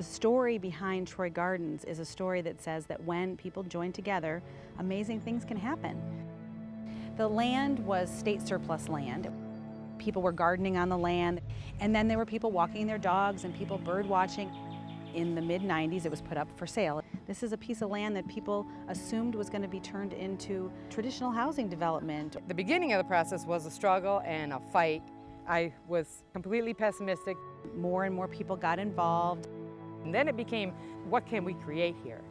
The story behind Troy Gardens is a story that says that when people join together, amazing things can happen. The land was state surplus land. People were gardening on the land, and then there were people walking their dogs and people bird watching. In the mid-90s, it was put up for sale. This is a piece of land that people assumed was going to be turned into traditional housing development. The beginning of the process was a struggle and a fight. I was completely pessimistic. More and more people got involved. And then it became, what can we create here?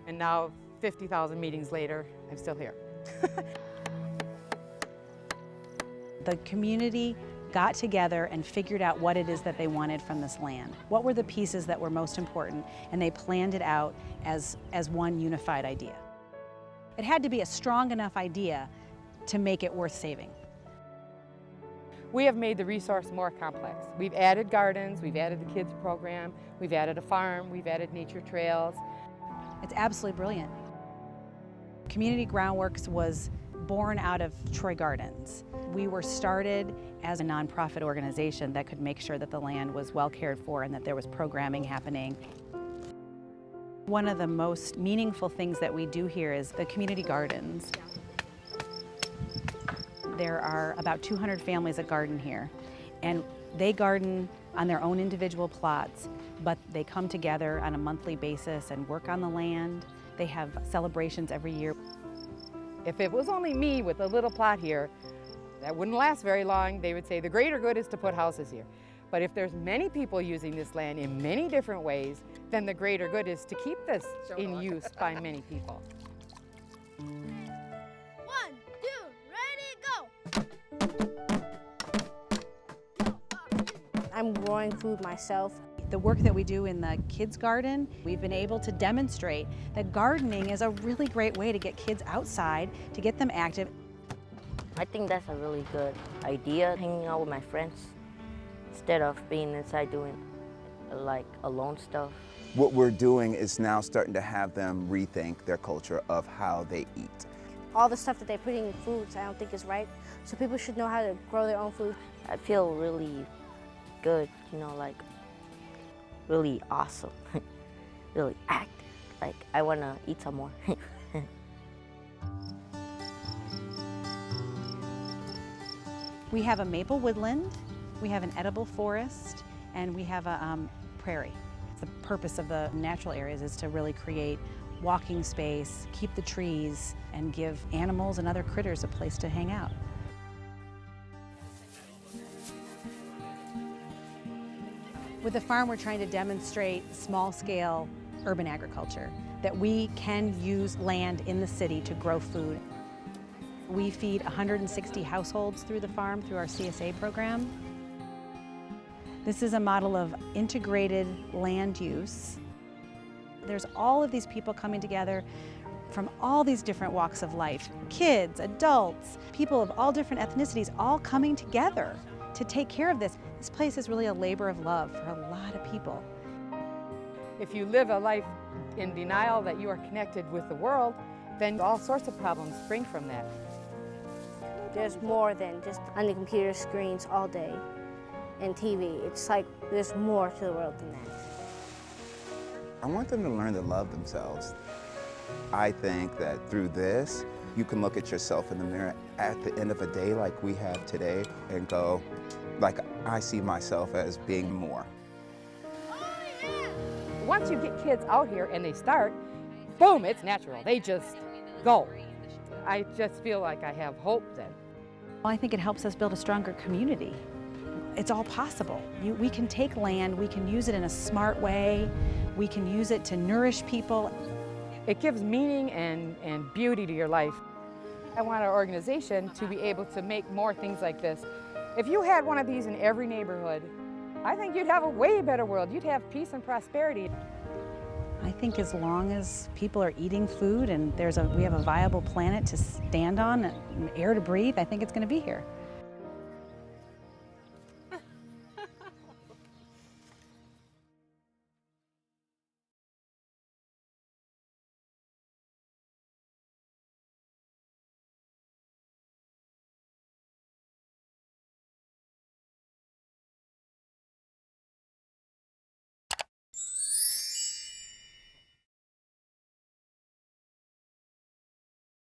And now, 50,000 meetings later, I'm still here. The community got together and figured out what it is that they wanted from this land. What were the pieces that were most important, and they planned it out as one unified idea. It had to be a strong enough idea to make it worth saving. We have made the resource more complex. We've added gardens, we've added the kids program, we've added a farm, we've added nature trails. It's absolutely brilliant. Community Groundworks was born out of Troy Gardens. We were started as a nonprofit organization that could make sure that the land was well cared for and that there was programming happening. One of the most meaningful things that we do here is the community gardens. There are about 200 families that garden here, and they garden on their own individual plots, but they come together on a monthly basis and work on the land. They have celebrations every year. If it was only me with a little plot here, that wouldn't last very long. They would say the greater good is to put houses here. But if there's many people using this land in many different ways, then the greater good is to keep this in use by many people. 1, 2, ready, go! I'm growing food myself. The work that we do in the kids' garden, we've been able to demonstrate that gardening is a really great way to get kids outside, to get them active. I think that's a really good idea, hanging out with my friends instead of being inside doing like alone stuff. What we're doing is now starting to have them rethink their culture of how they eat. All the stuff that they're putting in foods I don't think is right, so people should know how to grow their own food. I feel really good, you know, like really awesome, really active. Like I want to eat some more. We have a maple woodland, we have an edible forest, and we have a prairie. The purpose of the natural areas is to really create walking space, keep the trees, and give animals and other critters a place to hang out. With the farm, we're trying to demonstrate small-scale urban agriculture, that we can use land in the city to grow food. We feed 160 households through the farm through our CSA program. This is a model of integrated land use. There's all of these people coming together from all these different walks of life. Kids, adults, people of all different ethnicities, all coming together to take care of this. This place is really a labor of love for a lot of people. If you live a life in denial that you are connected with the world, then all sorts of problems spring from that. There's more than just on the computer screens all day and TV. It's like there's more to the world than that. I want them to learn to love themselves. I think that through this, you can look at yourself in the mirror at the end of a day like we have today and go, like, I see myself as being more. Once you get kids out here and they start, boom, it's natural. They just go. I just feel like I have hope then. Well, I think it helps us build a stronger community. It's all possible. We can take land, we can use it in a smart way, we can use it to nourish people. It gives meaning and beauty to your life. I want our organization to be able to make more things like this. If you had one of these in every neighborhood, I think you'd have a way better world. You'd have peace and prosperity. I think as long as people are eating food and we have a viable planet to stand on and air to breathe, I think it's going to be here.